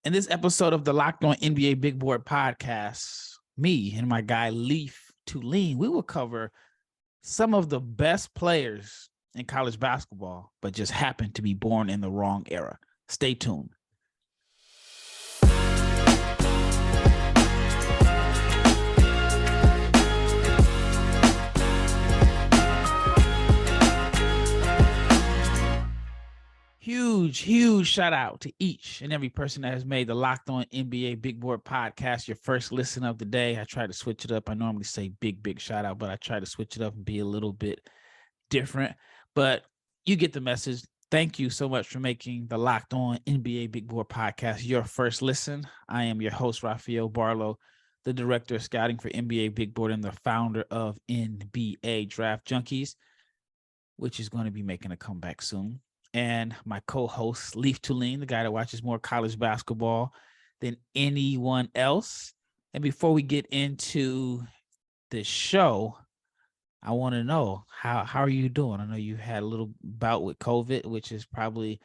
In this episode of the Locked On NBA Big Board podcast, me and my guy Leif Thulin, we will cover some of the best players in college basketball, but just happen to be born in the wrong era. Stay tuned. Huge shout out to each and every person that has made the Locked On NBA Big Board podcast your first listen of the day. I try to switch it up. I normally say big shout out, but I try to switch it up and be a little bit different. But you get the message. Thank you so much for making the Locked On NBA Big Board podcast your first listen. I am your host, Rafael Barlowe, the director of scouting for NBA Big Board and the founder of NBA Draft Junkies, which is going to be making a comeback soon. And my co-host, Leif Thulin, the guy that watches more college basketball than anyone else. And before we get into the show, I want to know, how are you doing? I know you had a little bout with COVID, which has probably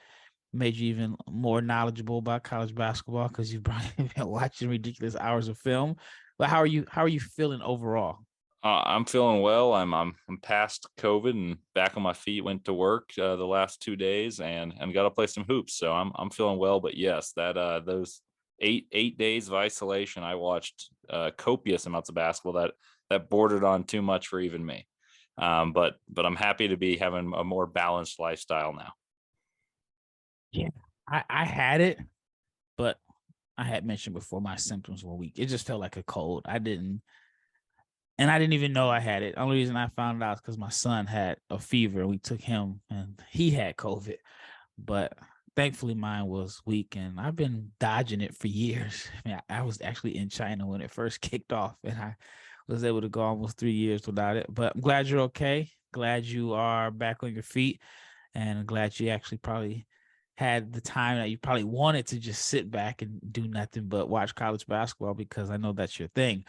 made you even more knowledgeable about college basketball because you've probably been watching ridiculous hours of film. But how are you feeling overall? I'm feeling well. I'm past COVID and back on my feet. Went to work the last 2 days and got to play some hoops. So I'm feeling well. But yes, that those eight days of isolation, I watched copious amounts of basketball that bordered on too much for even me. But I'm happy to be having a more balanced lifestyle now. Yeah, I had it, but I had mentioned before my symptoms were weak. It just felt like a cold. I didn't even know I had it. The only reason I found out is because my son had a fever. We took him and he had COVID. But thankfully mine was weak and I've been dodging it for years. I mean, I was actually in China when it first kicked off and I was able to go almost 3 years without it. But I'm glad you're okay. Glad you are back on your feet. And I'm glad you actually probably had the time that you probably wanted to just sit back and do nothing but watch college basketball because I know that's your thing.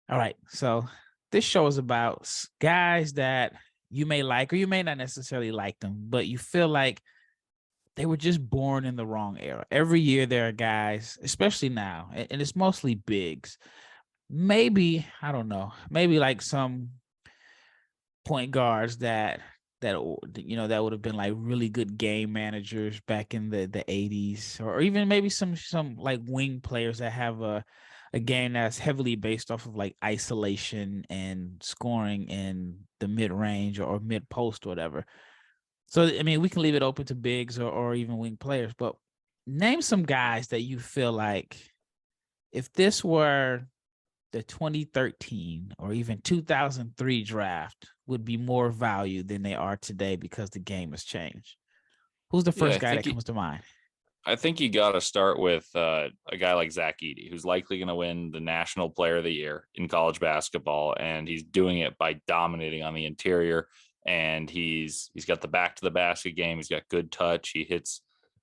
All right, so this show is about guys that you may like or you may not necessarily like them, but you feel like they were just born in the wrong era. Every year there are guys, especially now, and it's mostly bigs. Maybe, I don't know, maybe like some point guards that would have been like really good game managers back in the 80s, or even maybe some like wing players that have a game that's heavily based off of like isolation and scoring in the mid-range or mid-post or whatever. So, I mean, we can leave it open to bigs or even wing players, but name some guys that you feel like if this were the 2013 or even 2003 draft would be more value than they are today because the game has changed. Who's the first guy that comes to mind? I think you got to start with a guy like Zach Edey, who's likely going to win the National Player of the Year in college basketball, and he's doing it by dominating on the interior. And he's got the back to the basket game. He's got good touch. He hits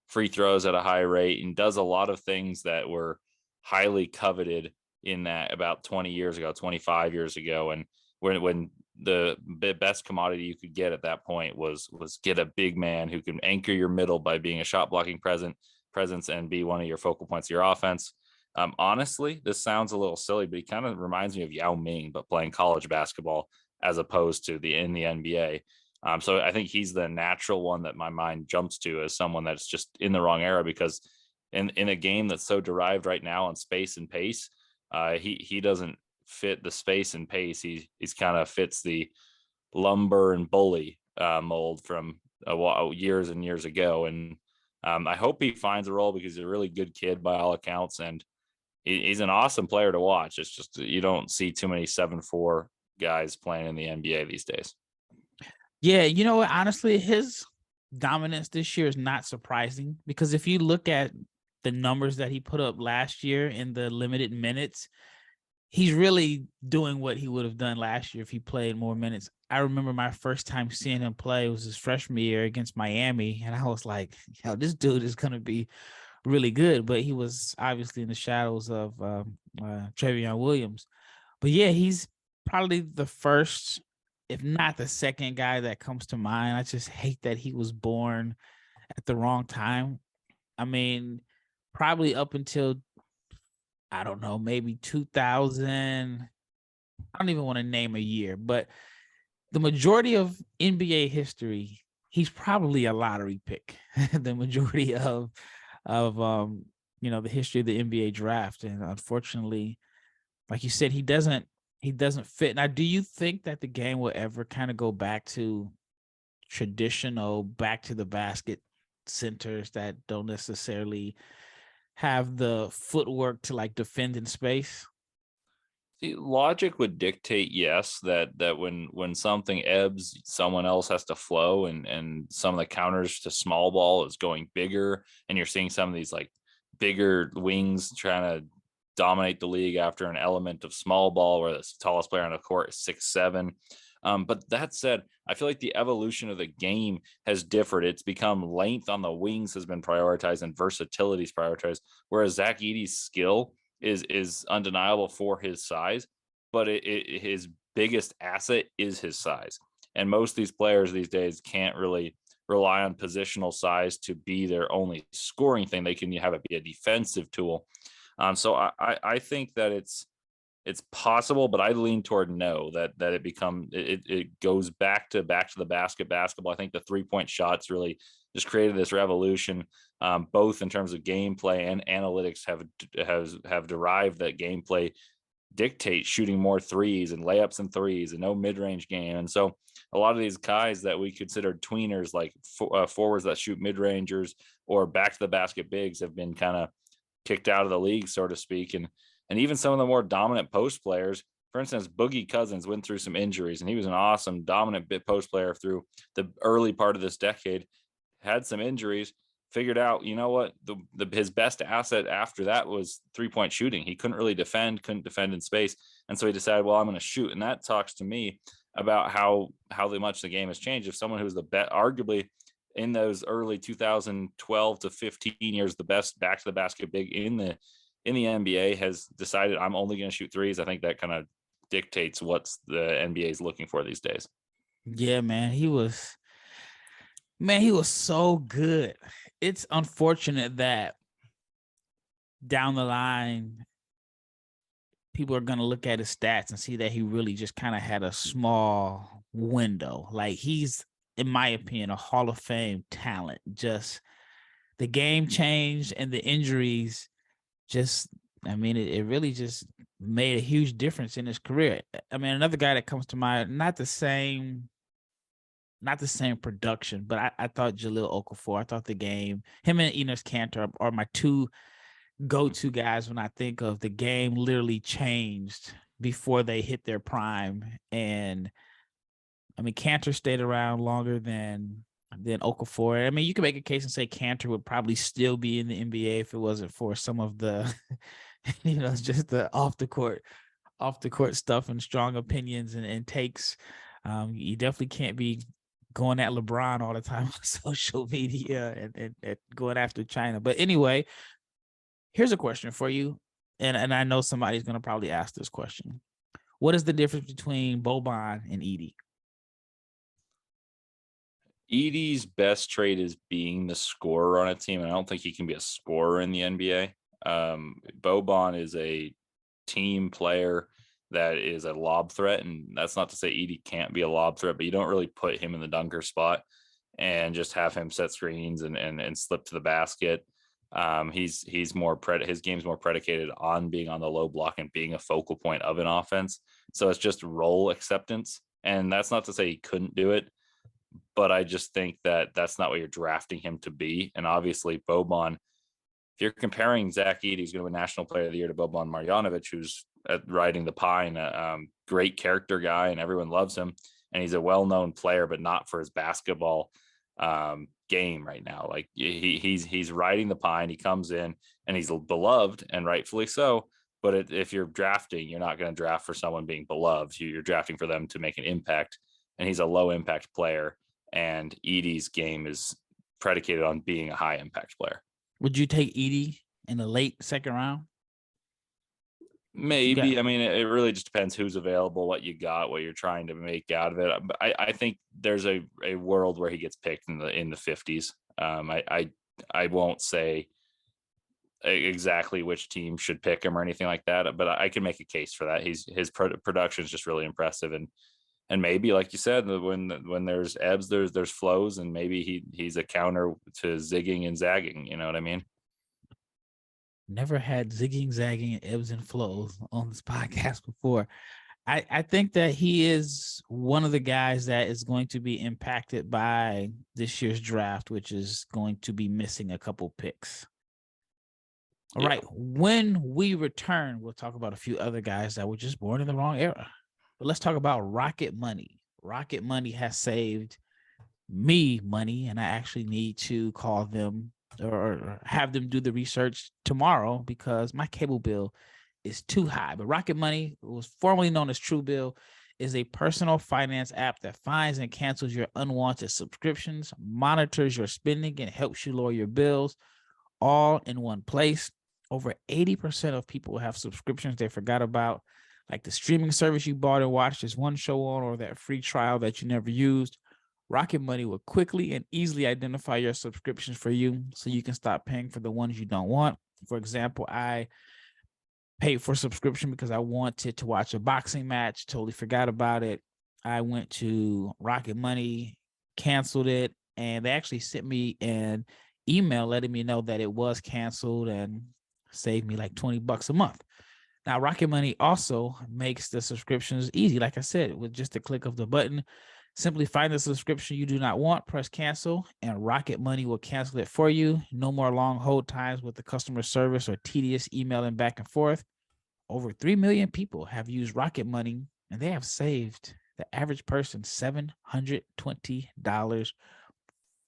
free throws at a high rate and does a lot of things that were highly coveted in that about 20 years ago, 25 years ago. And when the best commodity you could get at that point was get a big man who can anchor your middle by being a shot blocking presence and be one of your focal points of your offense. Honestly, this sounds a little silly, but he kind of reminds me of Yao Ming, but playing college basketball as opposed to in the NBA. So I think he's the natural one that my mind jumps to as someone that's just in the wrong era, because in a game that's so derived right now on space and pace, he doesn't fit the space and pace. He's kind of fits the lumber and bully mold from years and years ago. And I hope he finds a role because he's a really good kid by all accounts. And he's an awesome player to watch. It's just, you don't see too many 7'4" guys playing in the NBA these days. Yeah. You know what? Honestly, his dominance this year is not surprising because if you look at the numbers that he put up last year in the limited minutes, he's really doing what he would have done last year if he played more minutes. I remember my first time seeing him play was his freshman year against Miami, and I was like, yo, this dude is going to be really good. But he was obviously in the shadows of Trevion Williams. But yeah, he's probably the first, if not the second guy that comes to mind. I just hate that he was born at the wrong time. I mean, probably up until, I don't know, maybe 2000. I don't even want to name a year, but the majority of NBA history, he's probably a lottery pick. The majority of the history of the NBA draft. And unfortunately, like you said, he doesn't fit. Now, do you think that the game will ever kind of go back to traditional, back to the basket centers that don't necessarily have the footwork to like defend in space? See, logic would dictate, yes, that when something ebbs, someone else has to flow, and some of the counters to small ball is going bigger, and you're seeing some of these like bigger wings trying to dominate the league after an element of small ball where the tallest player on the court is 6'7". But that said, I feel like the evolution of the game has differed. It's become length on the wings has been prioritized and versatility is prioritized, whereas Zach Edey's skill is undeniable for his size, but his biggest asset is his size. And most of these players these days can't really rely on positional size to be their only scoring thing. They can have it be a defensive tool. So I think that it's possible, but I lean toward no, that it goes back to the basketball. I think the 3-point shots really just created this revolution, both in terms of gameplay and analytics have derived that gameplay dictate shooting more threes and layups and threes and no mid-range game. And so a lot of these guys that we considered tweeners, like forwards that shoot mid-rangers or back to the basket bigs, have been kind of kicked out of the league, so to speak. And even some of the more dominant post players, for instance, Boogie Cousins went through some injuries, and he was an awesome dominant bit post player through the early part of this decade, had some injuries, figured out, you know what, his best asset after that was 3-point shooting. He couldn't defend in space. And so he decided, well, I'm going to shoot. And that talks to me about how much the game has changed. If someone who's arguably in those early 2012 to 15 years, the best back to the basket big in the NBA has decided, I'm only going to shoot threes, I think that kind of dictates what's the NBA is looking for these days. Yeah, man, he was so good. It's unfortunate that down the line, people are going to look at his stats and see that he really just kind of had a small window. Like, he's, in my opinion, a Hall of Fame talent. Just the game changed, and the injuries just, I mean, it really just made a huge difference in his career. I mean, another guy that comes to mind, not the same production, but I thought Jahlil Okafor. I thought the game, him and Enes Kanter are my two go-to guys when I think of the game literally changed before they hit their prime. And I mean, Kanter stayed around longer than Okafor. I mean, you can make a case and say Kanter would probably still be in the NBA if it wasn't for some of the, just the off the court stuff and strong opinions and takes. You definitely can't be going at LeBron all the time on social media and going after China. But anyway, here's a question for you. And I know somebody's going to probably ask this question. What is the difference between Boban and Edey? Edey's best trait is being the scorer on a team, and I don't think he can be a scorer in the NBA. Boban is a team player that is a lob threat, and that's not to say Edey can't be a lob threat, but you don't really put him in the dunker spot and just have him set screens and slip to the basket. He's more his game's more predicated on being on the low block and being a focal point of an offense. So it's just role acceptance, and that's not to say he couldn't do it, but I just think that that's not what you're drafting him to be. And obviously Boban, if you're comparing Zach Edey, who's going to win National Player of the Year, to Boban Marjanovic, who's riding the pine, great character guy, and everyone loves him, and he's a well-known player, but not for his basketball game right now. Like he's riding the pine. He comes in and he's beloved, and rightfully so. But if you're drafting, you're not going to draft for someone being beloved. You're drafting for them to make an impact, and he's a low-impact player. And Edey's game is predicated on being a high-impact player. Would you take Edey in the late second round? Maybe. I mean, it really just depends who's available, what you got, what you're trying to make out of it. I think there's a world where he gets picked in the 50s. I won't say exactly which team should pick him or anything like that, but I can make a case for that. His production is just really impressive, and maybe, like you said, when there's ebbs, there's flows, and maybe he's a counter to zigging and zagging. You know what I mean? Never had zigging, zagging, and ebbs and flows on this podcast before. I think that he is one of the guys that is going to be impacted by this year's draft, which is going to be missing a couple picks. All Yeah. right. When we return, we'll talk about a few other guys that were just born in the wrong era. But let's talk about Rocket Money. Rocket Money has saved me money, and I actually need to call them or have them do the research tomorrow because my cable bill is too high. But Rocket Money, was formerly known as Truebill, is a personal finance app that finds and cancels your unwanted subscriptions, monitors your spending, and helps you lower your bills all in one place. Over 80% of people have subscriptions they forgot about, like the streaming service you bought and watched this one show on, or that free trial that you never used. Rocket Money will quickly and easily identify your subscriptions for you so you can stop paying for the ones you don't want. For example, I paid for subscription because I wanted to watch a boxing match, totally forgot about it. I went to Rocket Money, canceled it, and they actually sent me an email letting me know that it was canceled and saved me like $20 a month. Now, Rocket Money also makes the subscriptions easy. Like I said, with just a click of the button, simply find the subscription you do not want, press cancel, and Rocket Money will cancel it for you. No more long hold times with the customer service or tedious emailing back and forth. Over 3 million people have used Rocket Money, and they have saved the average person $720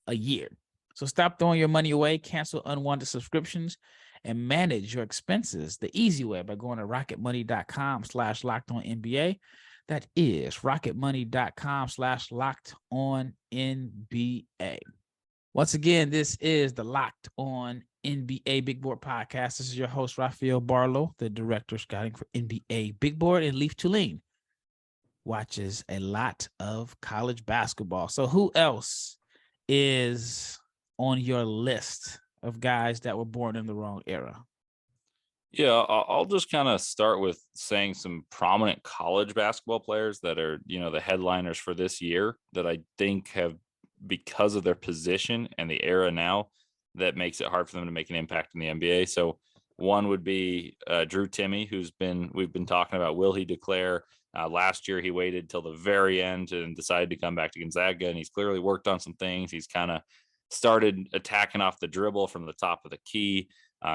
a year. So stop throwing your money away, cancel unwanted subscriptions, and manage your expenses the easy way by going to rocketmoney.com/lockedonnba. That is rocketmoney.com/lockedonnba. Once again, this is the Locked On NBA Big Board podcast. This is your host, Rafael Barlowe, the director of scouting for NBA Big Board, and Leif Thulin watches a lot of college basketball. So who else is on your list of guys that were born in the wrong era? Yeah, I'll just kind of start with saying some prominent college basketball players that are, the headliners for this year that I think have, because of their position and the era now, that makes it hard for them to make an impact in the NBA. So one would be Drew Timme, we've been talking about, will he declare? Last year, he waited till the very end and decided to come back to Gonzaga, and he's clearly worked on some things. He's kind of started attacking off the dribble from the top of the key.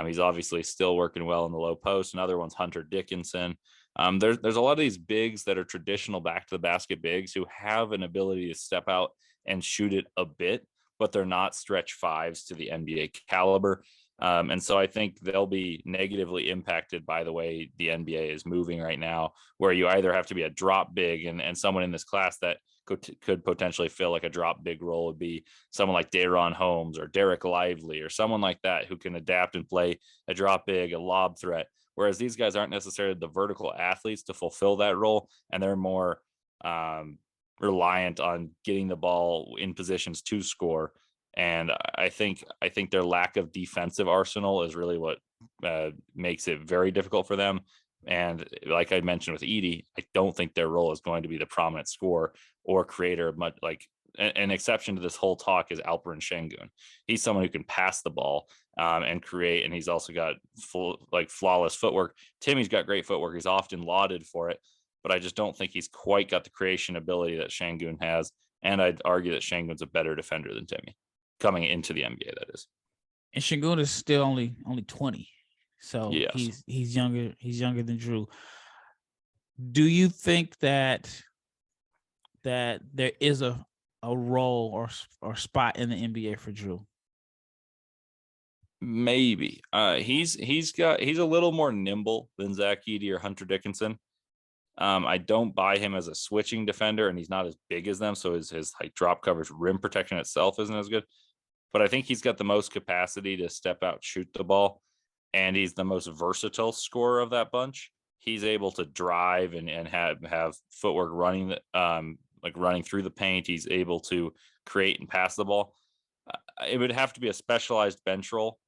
He's obviously still working well in the low post. Another one's Hunter Dickinson. There's a lot of these bigs that are traditional back to the basket bigs who have an ability to step out and shoot it a bit, but they're not stretch fives to the NBA caliber. And so I think they'll be negatively impacted by the way the NBA is moving right now, where you either have to be a drop big, and someone in this class that could potentially fill like a drop big role would be someone like Daron Holmes or Derek Lively or someone like that who can adapt and play a drop big, a lob threat. Whereas these guys aren't necessarily the vertical athletes to fulfill that role, and they're more reliant on getting the ball in positions to score. And I think their lack of defensive arsenal is really what makes it very difficult for them. And like I mentioned with Edey, I don't think their role is going to be the prominent scorer or creator. Much like an exception to this whole talk is Alperen Şengün. He's someone who can pass the ball and create, and he's also got flawless footwork. Timmy's got great footwork. He's often lauded for it, but I just don't think he's quite got the creation ability that Şengün has. And I'd argue that Şengün's a better defender than Timmy coming into the NBA, that is. And Şengün is still only 20. So yes. he's younger than Drew. Do you think that there is a role or spot in the NBA for Drew? Maybe. He's a little more nimble than Zach Edey or Hunter Dickinson. I don't buy him as a switching defender, and he's not as big as them, so his like drop coverage, rim protection itself isn't as good. But I think he's got the most capacity to step out, shoot the ball, and he's the most versatile scorer of that bunch. He's able to drive and have footwork running running through the paint. He's able to create and pass the ball. It would have to be a specialized bench role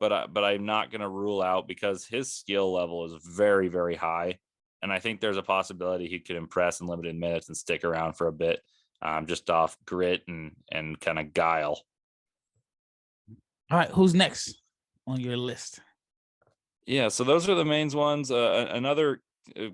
but I'm not going to rule out, because his skill level is very, very high. And I think there's a possibility he could impress in limited minutes and stick around for a bit, just off grit and kind of guile. All right, who's next on your list? Yeah, so those are the main ones. Another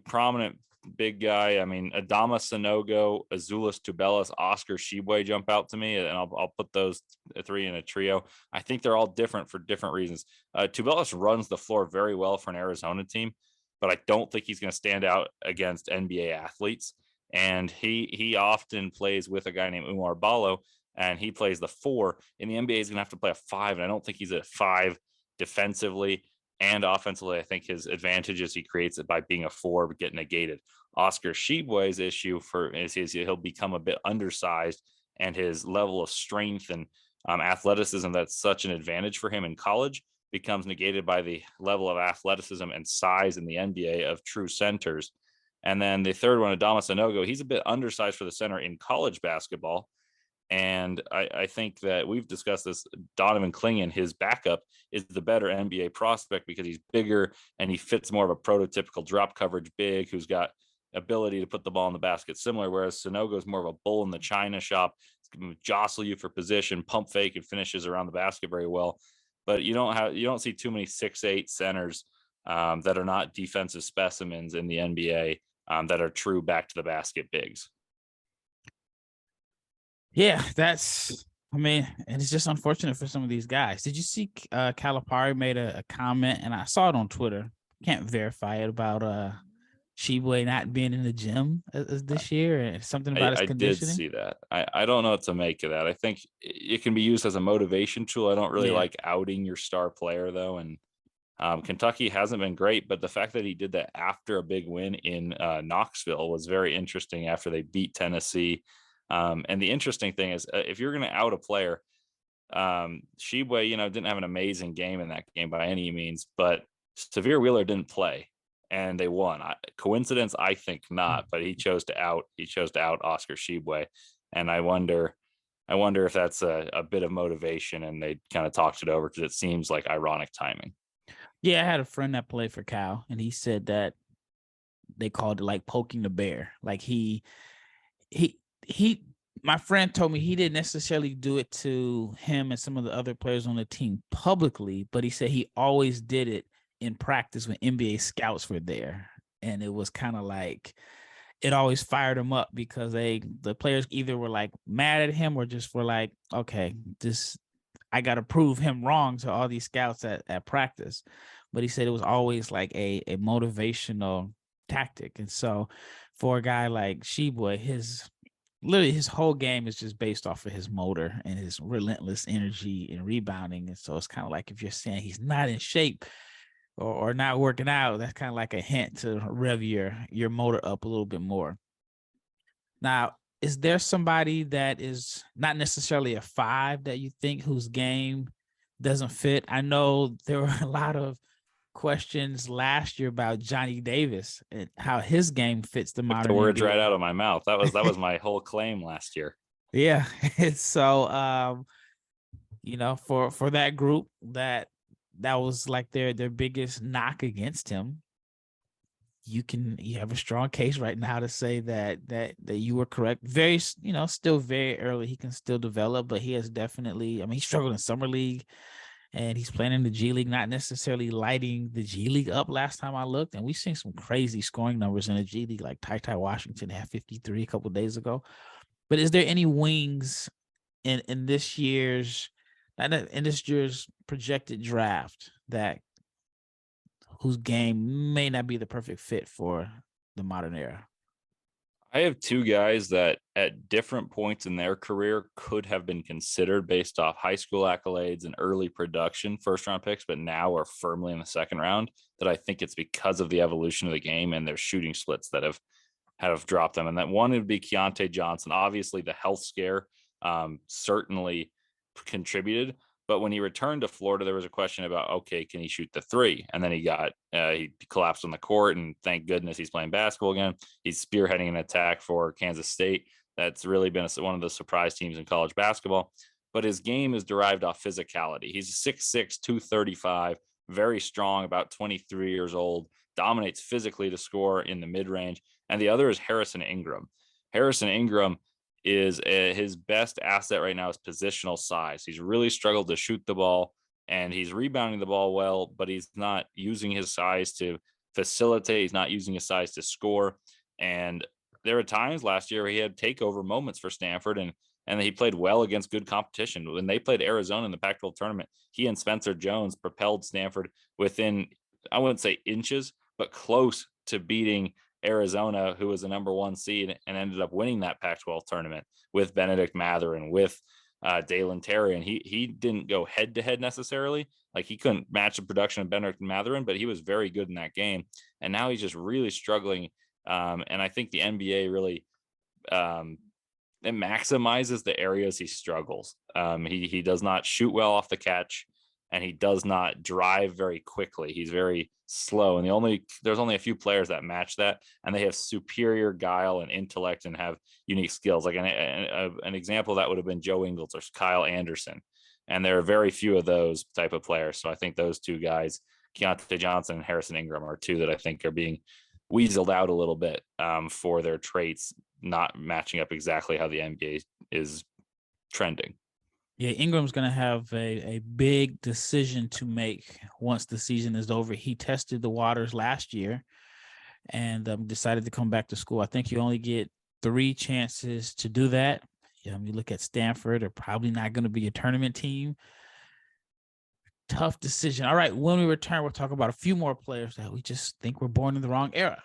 prominent big guy, I mean, Adama Sanogo, Azuolas Tubelis, Oscar Tshiebwe jump out to me, and I'll put those three in a trio. I think they're all different for different reasons. Tubelis runs the floor very well for an Arizona team, but I don't think he's going to stand out against NBA athletes. And he often plays with a guy named Umar Ballo, and he plays the 4. In the NBA, he's going to have to play a 5, and I don't think he's a 5 defensively and offensively. I think his advantages he creates it by being a 4 get negated. Oscar Tshiebwe's issue is he'll become a bit undersized, and his level of strength and athleticism that's such an advantage for him in college becomes negated by the level of athleticism and size in the NBA of true centers. And then the third one, Adama Sanogo, he's a bit undersized for the center in college basketball. And I think that we've discussed this. Donovan Clingan, his backup, is the better NBA prospect because he's bigger and he fits more of a prototypical drop coverage big who's got ability to put the ball in the basket similar, whereas Sanogo is more of a bull in the china shop. It's going to jostle you for position, pump fake, and finishes around the basket very well. But you don't see too many 6'8" centers that are not defensive specimens in the NBA that are true back to the basket bigs. Yeah, and it's just unfortunate for some of these guys. Did you see Calipari made a comment, and I saw it on Twitter, can't verify it, about Tshiebwe not being in the gym this year, and something about his conditioning? I did see that. I don't know what to make of that. I think it can be used as a motivation tool. I don't really like outing your star player, though, and Kentucky hasn't been great, but the fact that he did that after a big win in Knoxville was very interesting after they beat Tennessee. And the interesting thing is, if you're going to out a player, Tshiebwe, didn't have an amazing game in that game by any means, but Severe Wheeler didn't play and they won. Coincidence? I think not, but he chose to out Oscar Tshiebwe. And I wonder if that's a bit of motivation and they kind of talked it over, because it seems like ironic timing. Yeah, I had a friend that played for Cal, and he said that they called it like poking the bear. Like my friend told me he didn't necessarily do it to him and some of the other players on the team publicly, but he said he always did it in practice when NBA scouts were there. And it was kind of like, it always fired him up because the players either were like mad at him or just were like, okay, I got to prove him wrong to all these scouts at practice. But he said it was always like a motivational tactic. And so for a guy like Tshiebwe, his whole game is just based off of his motor and his relentless energy and rebounding. And so it's kind of like, if you're saying he's not in shape or not working out, that's kind of like a hint to rev your motor up a little bit more. Now, is there somebody that is not necessarily a 5 that you think whose game doesn't fit? I know there were a lot of questions last year about Johnny Davis and how his game fits the modern. The words right out of my mouth. That was my whole claim last year. Yeah. So for that group that was like their biggest knock against him, you have a strong case right now to say that you were correct. Very, still very early. He can still develop, but he has definitely, he struggled in summer league. And he's playing in the G League, not necessarily lighting the G League up last time I looked. And we've seen some crazy scoring numbers in the G League, like Ty Washington had 53 a couple of days ago. But is there any wings in this year's projected draft whose game may not be the perfect fit for the modern era? I have 2 guys that at different points in their career could have been considered based off high school accolades and early production first-round picks, but now are firmly in the second round, that I think it's because of the evolution of the game and their shooting splits that have dropped them. And that one would be Keontae Johnson. Obviously, the health scare certainly contributed. But when he returned to Florida, there was a question about, okay, can he shoot the 3? And then he collapsed on the court, and thank goodness he's playing basketball again. He's spearheading an attack for Kansas State. That's really been one of the surprise teams in college basketball. but his game is derived off physicality. He's 6'6", 235, very strong, about 23 years old, dominates physically to score in the mid-range. And the other is Harrison Ingram. Harrison Ingram is his best asset right now is positional size. He's really struggled to shoot the ball, and he's rebounding the ball well, but he's not using his size to facilitate. He's not using his size to score. And there were times last year where he had takeover moments for Stanford, and he played well against good competition. When they played Arizona in the Pac-12 tournament, he and Spencer Jones propelled Stanford within, I wouldn't say inches, but close to beating Arizona, who was the number 1 seed and ended up winning that Pac-12 tournament with Benedict Mathurin, with Dalen Terry. And he didn't go head to head necessarily. Like, he couldn't match the production of Benedict Mathurin, but he was very good in that game. And now he's just really struggling. And I think the NBA really it maximizes the areas he struggles. He does not shoot well off the catch, and he does not drive very quickly. He's very slow, and there's only a few players that match that, and they have superior guile and intellect and have unique skills. Like an example of that would have been Joe Ingles or Kyle Anderson, and there are very few of those type of players. So I think those two guys, Keontae Johnson and Harrison Ingram, are two that I think are being weaseled out a little bit for their traits not matching up exactly how the NBA is trending. Yeah, Ingram's going to have a big decision to make once the season is over. He tested the waters last year and decided to come back to school. I think you only get 3 chances to do that. You look at Stanford, they're probably not going to be a tournament team. Tough decision. All right, when we return, we'll talk about a few more players that we just think were born in the wrong era.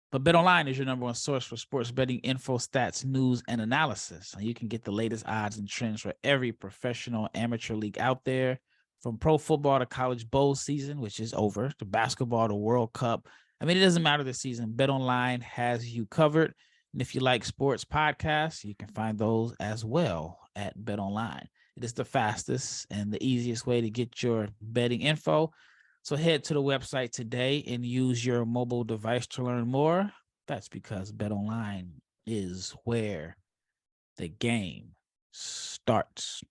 But BetOnline is your number 1 source for sports betting info, stats, news, and analysis. And you can get the latest odds and trends for every professional amateur league out there, from pro football to college bowl season, which is over, to basketball to World Cup. I mean, it doesn't matter the season. BetOnline has you covered. And if you like sports podcasts, you can find those as well at BetOnline. It is the fastest and the easiest way to get your betting info. So head to the website today and use your mobile device to learn more. That's because BetOnline is where the game starts.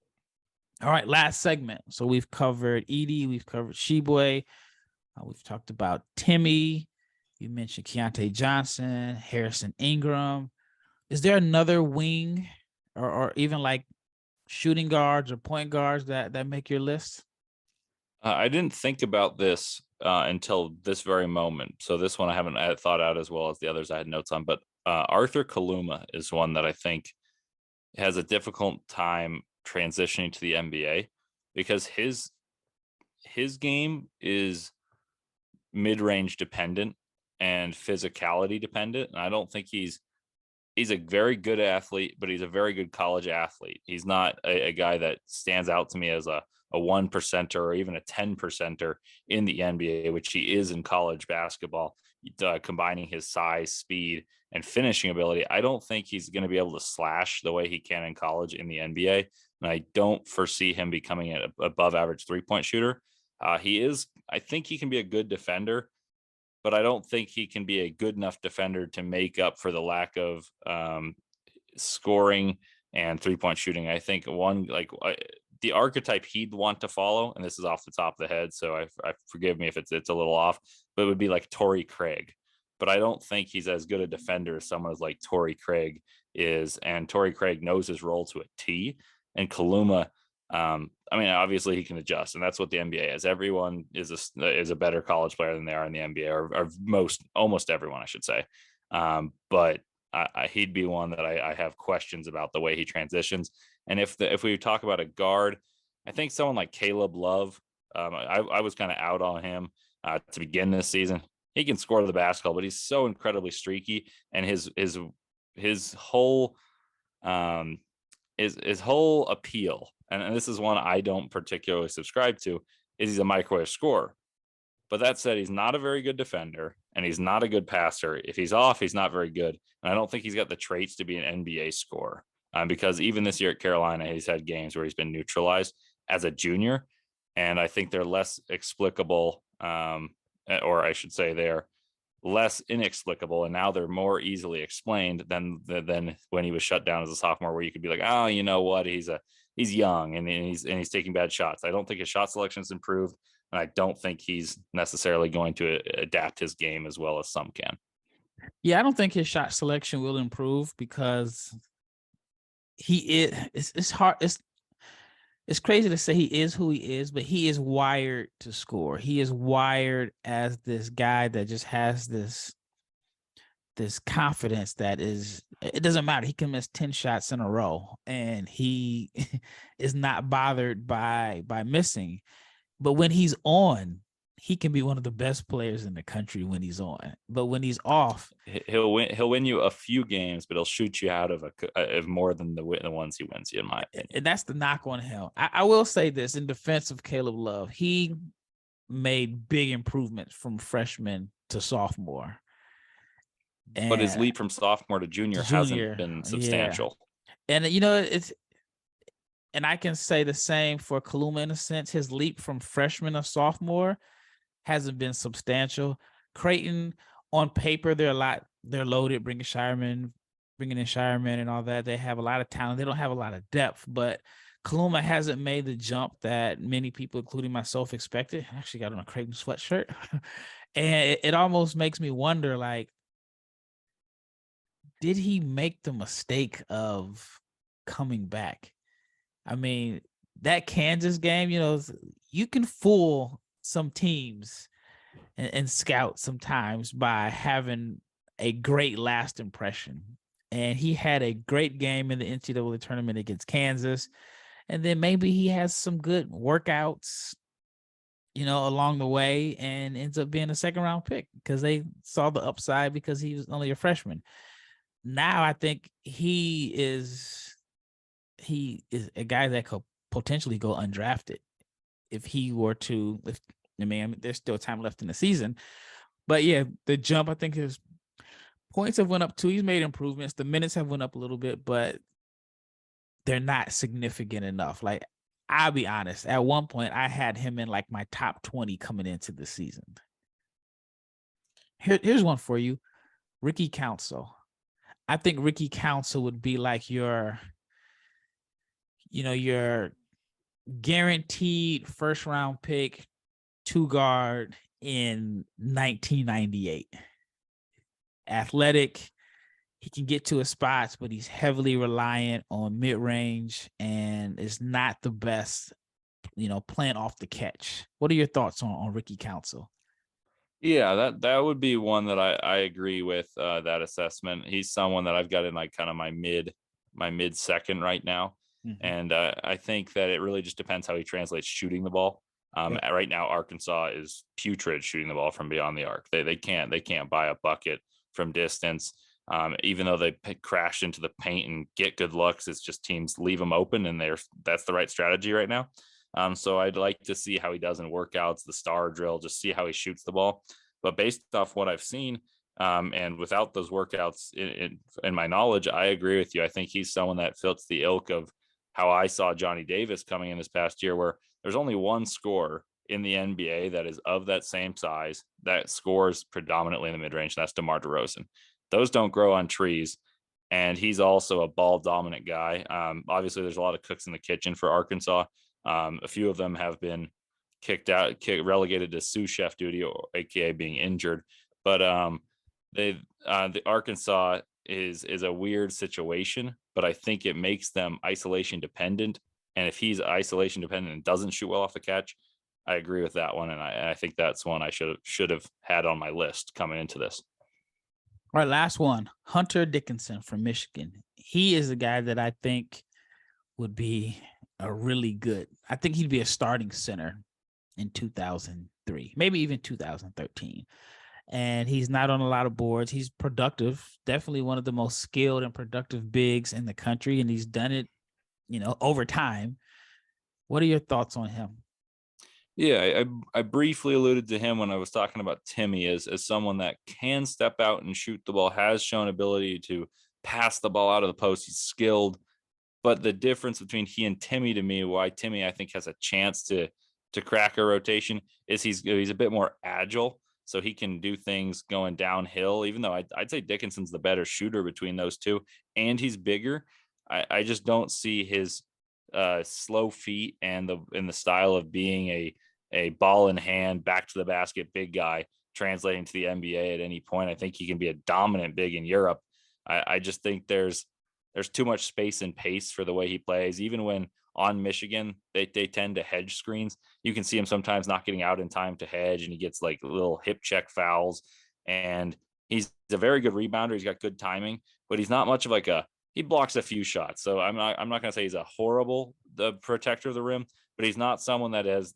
All right, last segment. So we've covered Edey, we've covered Sheboy, we've talked about Timmy. You mentioned Keontae Johnson, Harrison Ingram. Is there another wing or even like shooting guards or point guards that make your list? I didn't think about this until this very moment. So this one I haven't thought out as well as the others I had notes on. But Arthur Kaluma is one that I think has a difficult time transitioning to the NBA because his game is mid-range dependent and physicality dependent. And I don't think he's a very good athlete, but he's a very good college athlete. He's not a guy that stands out to me as a 1%er or even a 10%er in the NBA, which he is in college basketball, combining his size, speed, and finishing ability. I don't think he's going to be able to slash the way he can in college in the NBA. And I don't foresee him becoming an above average 3-point shooter. I think he can be a good defender, but I don't think he can be a good enough defender to make up for the lack of scoring and 3-point shooting. I think the archetype he'd want to follow, and this is off the top of the head, so I forgive me if it's a little off, but it would be like Torrey Craig. But I don't think he's as good a defender as someone like Torrey Craig is, and Torrey Craig knows his role to a T. And Kaluma, I mean, obviously he can adjust, and that's what the NBA is. Everyone is a better college player than they are in the NBA, or almost everyone, I should say. But he'd be one that I have questions about the way he transitions. And if we talk about a guard, I think someone like Caleb Love, I was kind of out on him to begin this season. He can score the basketball, but he's so incredibly streaky, and his whole his whole appeal, and this is one I don't particularly subscribe to, is he's a microwave scorer. But that said, he's not a very good defender, and he's not a good passer. If he's off, he's not very good. And I don't think he's got the traits to be an NBA scorer, because even this year at Carolina, he's had games where he's been neutralized as a junior. And I think they're less explicable, or I should say they're less inexplicable, and now they're more easily explained than when he was shut down as a sophomore, where you could be like, oh, you know what, he's young and he's taking bad shots. I don't think his shot selection has improved, and I don't think he's necessarily going to adapt his game as well as some can. Yeah, I don't think his shot selection will improve because he is. It's hard. It's crazy to say he is who he is, but he is wired to score. He is wired as this guy that just has this confidence that is, it doesn't matter. He can miss 10 shots in a row and he is not bothered by missing. But when he's on, he can be one of the best players in the country when he's on. But when he's off, he'll win you a few games, but he'll shoot you out of more than the ones he wins you, in my opinion. And that's the knock on him. I will say this in defense of Caleb Love, he made big improvements from freshman to sophomore. But his leap from sophomore to junior hasn't been substantial. Yeah. And and I can say the same for Kaluma in a sense. His leap from freshman to sophomore hasn't been substantial. Creighton, on paper, they're loaded, bringing in Shireman and all that. They have a lot of talent. They don't have a lot of depth, but Kaluma hasn't made the jump that many people, including myself, expected. I actually got on a Creighton sweatshirt. And it almost makes me wonder, like, did he make the mistake of coming back? I mean, that Kansas game, you can fool some teams and scout sometimes by having a great last impression. And he had a great game in the NCAA tournament against Kansas. And then maybe he has some good workouts, along the way, and ends up being a second round pick because they saw the upside because he was only a freshman. Now I think he is a guy that could potentially go undrafted if he were to. There's still time left in the season, but yeah, the jump, I think his points have went up too. He's made improvements. The minutes have went up a little bit, but they're not significant enough. Like, I'll be honest, at one point I had him in like my top 20 coming into the season. Here's one for you. Ricky Council. I think Ricky Council would be like your guaranteed first round pick, 2-guard in 1998. Athletic, he can get to his spots, but he's heavily reliant on mid-range and is not the best, playing off the catch. What are your thoughts on Ricky Council? Yeah, that would be one that I agree with, that assessment. He's someone that I've got in like kind of my mid second right now. Mm-hmm. And I think that it really just depends how he translates shooting the ball. Right now, Arkansas is putrid shooting the ball from beyond the arc. They can't buy a bucket from distance. Even though they crash into the paint and get good looks, it's just teams leave them open, and that's the right strategy right now. So I'd like to see how he does in workouts, the star drill, just see how he shoots the ball. But based off what I've seen, and without those workouts in my knowledge, I agree with you. I think he's someone that fits the ilk of how I saw Johnny Davis coming in this past year, where there's only one scorer in the NBA that is of that same size that scores predominantly in the mid-range. That's DeMar DeRozan. Those don't grow on trees. And he's also a ball dominant guy. Obviously, there's a lot of cooks in the kitchen for Arkansas. A few of them have been relegated to sous chef duty, or AKA being injured. But the Arkansas is a weird situation, but I think it makes them isolation dependent. And if he's isolation dependent and doesn't shoot well off the catch, I agree with that one. And I think that's one I should have had on my list coming into this. All right, last one, Hunter Dickinson from Michigan. He is a guy that I think would be I think he'd be a starting center in 2003, maybe even 2013. And he's not on a lot of boards. He's productive, definitely one of the most skilled and productive bigs in the country. And he's done it, over time. What are your thoughts on him? Yeah, I briefly alluded to him when I was talking about Timmy as someone that can step out and shoot the ball, has shown ability to pass the ball out of the post. He's skilled. But the difference between he and Timmy, to me, why Timmy I think has a chance to crack a rotation, is he's a bit more agile. so he can do things going downhill, even though I'd say Dickinson's the better shooter between those two, and he's bigger. I just don't see his slow feet and the style of being a ball in hand, back to the basket, big guy translating to the NBA at any point. I think he can be a dominant big in Europe. I just think there's too much space and pace for the way he plays. Even when on Michigan, they tend to hedge screens. You can see him sometimes not getting out in time to hedge, and he gets like little hip check fouls. And he's a very good rebounder. He's got good timing, but he's not much of he blocks a few shots. So I'm not going to say he's a horrible protector of the rim, but he's not someone that has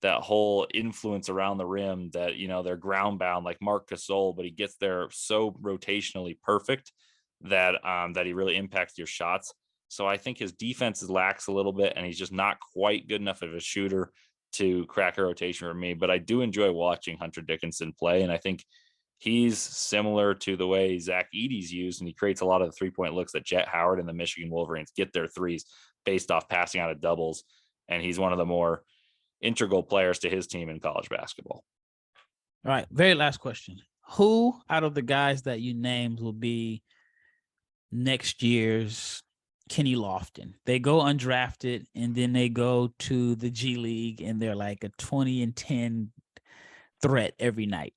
that whole influence around the rim that, they're ground bound like Marc Gasol, but he gets there so rotationally perfect that he really impacts your shots. So I think his defense lacks a little bit, and he's just not quite good enough of a shooter to crack a rotation for me. But I do enjoy watching Hunter Dickinson play, and I think he's similar to the way Zach Edey's used, and he creates a lot of the three-point looks that Jet Howard and the Michigan Wolverines get their threes based off passing out of doubles, and he's one of the more integral players to his team in college basketball. All right, very last question. Who out of the guys that you named will be next year's Kenny Lofton? They go undrafted, and then they go to the G League, and they're like a 20-10 threat every night.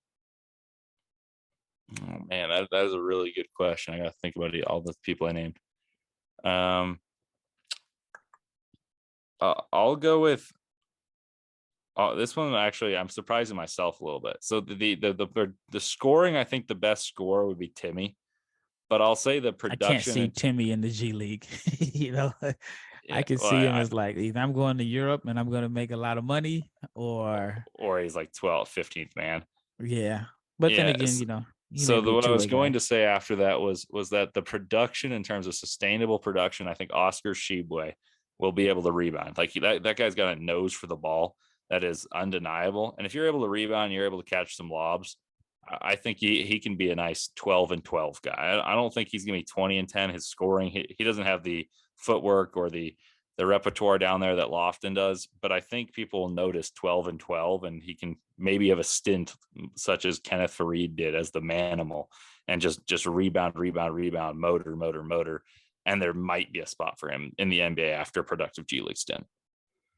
Oh man, that is a really good question. I got to think about all the people I named. I'll go with this one. Actually, I'm surprising myself a little bit. So the scoring, I think the best scorer would be Timmy. But I'll say the production. I can't see Timmy in the G League. Yeah, I can see him as like, either I'm going to Europe and I'm going to make a lot of money, or he's like 12th, 15th man. Yeah. But then again, So what I was going to say after that was that the production, in terms of sustainable production, I think Oscar Tshiebwe will be able to rebound. Like that guy's got a nose for the ball that is undeniable. And if you're able to rebound, you're able to catch some lobs, I think he can be a nice 12-12 guy. I don't think he's going to be 20-10. His scoring, he doesn't have the footwork or the repertoire down there that Lofton does, but I think people will notice 12-12, and he can maybe have a stint such as Kenneth Farid did as the manimal, and just rebound, motor. And there might be a spot for him in the NBA after a productive G League stint.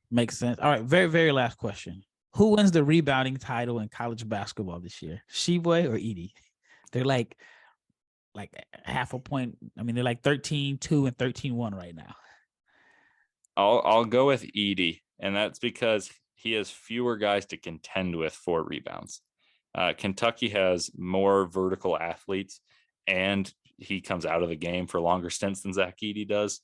Makes sense. All right. Very, very last question. Who wins the rebounding title in college basketball this year? Tshiebwe or Edey? They're like half a point. I mean, they're like 13-2 and 13-1 right now. I'll go with Edey, and that's because he has fewer guys to contend with for rebounds. Kentucky has more vertical athletes, and he comes out of the game for longer stints than Zach Edey does.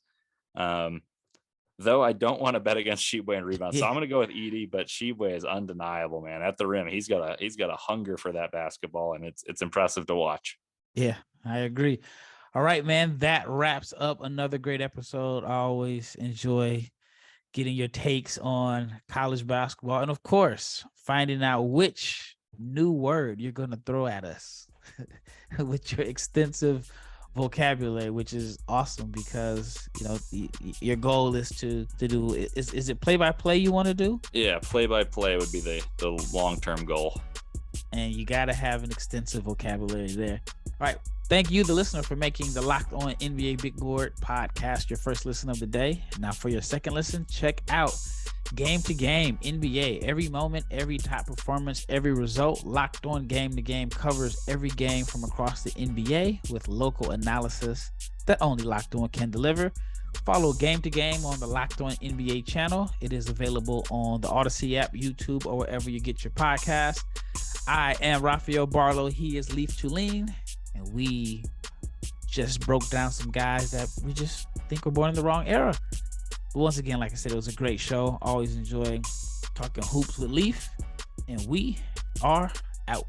Though I don't want to bet against Tshiebwe and rebounds, so I'm going to go with Edey. But Tshiebwe is undeniable, man. At the rim, he's got a hunger for that basketball, and it's impressive to watch. Yeah, I agree. All right, man. That wraps up another great episode. I always enjoy getting your takes on college basketball, and of course, finding out which new word you're going to throw at us with your extensive vocabulary, which is awesome, because your goal is to do is it play-by-play you want to do? Yeah, play-by-play would be the long-term goal, and you got to have an extensive vocabulary there. All right, thank you, the listener, for making the Locked On NBA Big Board podcast your first listen of the day. Now for your second listen, check out Game to Game NBA. Every moment, every top performance, every result. Locked On Game to Game covers every game from across the NBA with local analysis that only Locked On can deliver. Follow Game to Game on the Locked On NBA channel. It is available on the Odyssey app, YouTube, or wherever you get your podcast. I am Rafael Barlowe. He is Leif Thulin, and we just broke down some guys that we just think were born in the wrong era. But once again, like I said, it was a great show. Always enjoy talking hoops with Leif, and we are out.